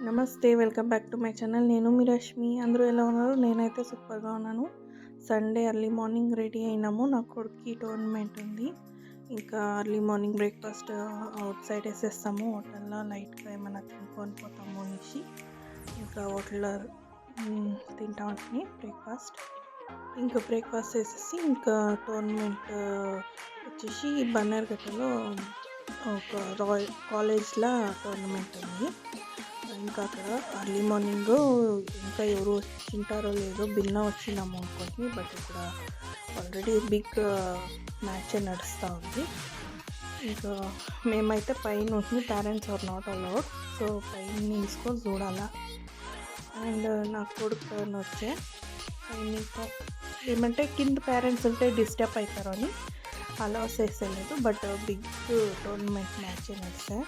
నమస్తే. Welcome back to my channel. నేను మీ రష్మి. అందరూ ఎలా ఉన్నారు? నేనైతే సూపర్‌గా ఉన్నాను. సండే ఎర్లీ మార్నింగ్ రెడీ అయినాము. నా కొడుక్కి టోర్నమెంట్ ఉంది. ఇంకా early morning breakfast outside ఏసేస్తాము. హోటల్‌లో లైట్‌గా ఏమైనా తినుకొని పోతాము అనేసి ఇంకా హోటల్‌లో తింటామని బ్రేక్‌ఫాస్ట్. ఇంకా బ్రేక్‌ఫాస్ట్ చేసేసి ఇంకా టోర్నమెంట్ వచ్చేసి బన్నర్ఘట్టలో ఒక కాలేజ్‌లో టోర్నమెంట్ ఉంది. ఇంకా అక్కడ ఎర్లీ మార్నింగ్ ఇంకా ఎవరు వచ్చింటారో లేదో భిన్న వచ్చినాము అనుకోని, బట్ ఇక్కడ ఆల్రెడీ బిగ్ మ్యాచ్ నడుస్తూ ఉంది. ఇంకా మేమైతే పైన ఉంటున్నాం. Parents are not allowed, so పైన నిలుచుకొని చూడాలా. అండ్ నా కొడుకు టర్న్ వచ్చే పైన ఇంకా ఏమంటే కింద పేరెంట్స్ ఉంటే డిస్టర్బ్ అవుతారు అని అలా చేసేయలేదు. బట్ బిగ్ టోర్నమెంట్ మ్యాచ్ నడిస్తే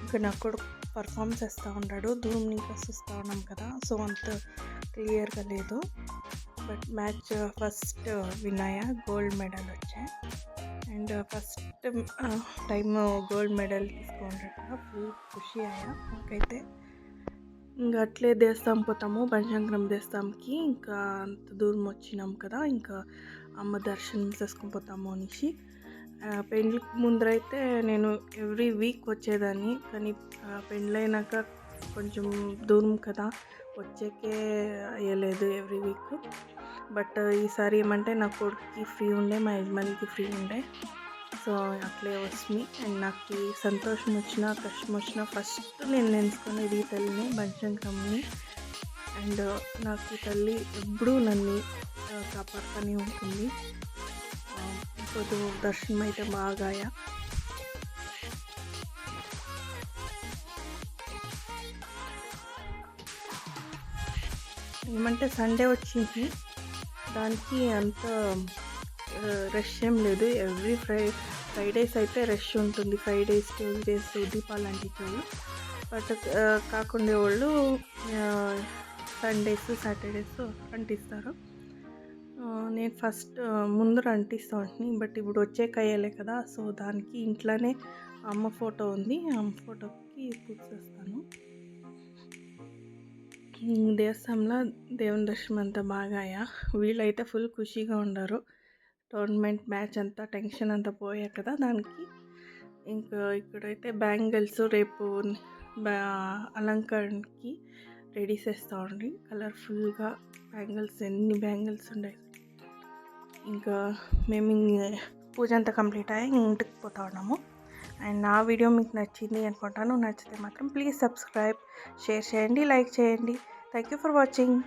ఇంకా నా కొడుకు పర్ఫామ్ చేస్తూ ఉన్నాడు. ధూమ్ నీకు చూస్తూ ఉన్నాం కదా, సో అంత క్లియర్గా లేదు. బట్ మ్యాచ్ ఫస్ట్ విన్ అయ్యా, గోల్డ్ మెడల్ వచ్చాయి. And first time gold medal తీసుకుంటా ఫుల్ ఖుషి అయ్యా నాకైతే. ఇంకా అట్లే దేవస్థానం పోతాము, పంచాంగరం దేవస్థానంకి. ఇంకా అంత దూరం వచ్చినాం కదా, ఇంకా అమ్మ దర్శనం చేసుకొని పోతాము అనేసి. పెళ్ళికి ముందరైతే నేను ఎవ్రీ వీక్ వచ్చేదాన్ని, కానీ పెళ్ళైనాక కొంచెం దూరం కదా, వచ్చేకే అయ్యలేదు ఎవ్రీ వీక్. బట్ ఈసారి ఏమంటే నా కొడుకుకి ఫ్రీ ఉండే, మా యజమానికి ఫ్రీ ఉండే, సో అట్లే వస్తుంది. అండ్ నాకు సంతోషం వచ్చినా కష్టం వచ్చినా ఫస్ట్ నేను నెనుసుకునేది ఈ తల్లిని, పంచాంగరంని. అండ్ నాకు ఈ తల్లి ఎప్పుడూ నన్ను కాపాడుతూనే ఉంటుంది. ఇప్పుడు దర్శనం అయితే బాగా ఏమంటే సండే వచ్చింది, దానికి అంత రష్ ఏం లేదు. ఎవ్రీ ఫ్రైడేస్ అయితే రష్ ఉంటుంది. ఫ్రైడేస్, ట్యూస్డేస్ దీపాలు అంటించేవాళ్ళు. బట్ కాకుండా వాళ్ళు సండేస్, సాటర్డేస్ అంటిస్తారు. నేను ఫస్ట్ ముందర అంటిస్తూ ఉంటుంది, బట్ ఇప్పుడు వచ్చే కయ్యలే కదా, సో దానికి ఇంట్లోనే అమ్మ ఫోటో ఉంది, అమ్మ ఫోటోకి పూజ చేస్తాను. దేవస్థానంలో దేవుని దర్శనం అంతా బాగా అయ్యా. వీళ్ళైతే ఫుల్ ఖుషిగా ఉన్నారు. టోర్నమెంట్ మ్యాచ్ అంతా టెన్షన్ అంతా పోయా కదా దానికి. ఇంకా ఇక్కడైతే బ్యాంగిల్స్ రేపు అలంకరణకి రెడీ చేస్తూ ఉండి, కలర్ఫుల్గా బ్యాంగిల్స్, ఎన్ని బ్యాంగిల్స్ ఉన్నాయి. ఇంకా మేము పూజ అంతా కంప్లీట్ అయ్యి ఇంటికి పోతా ఉన్నాము. అండ్ నా వీడియో మీకు నచ్చింది అనుకుంటాను. నచ్చితే మాత్రం ప్లీజ్ సబ్స్క్రైబ్, షేర్ చేయండి, లైక్ చేయండి. Thank you for watching.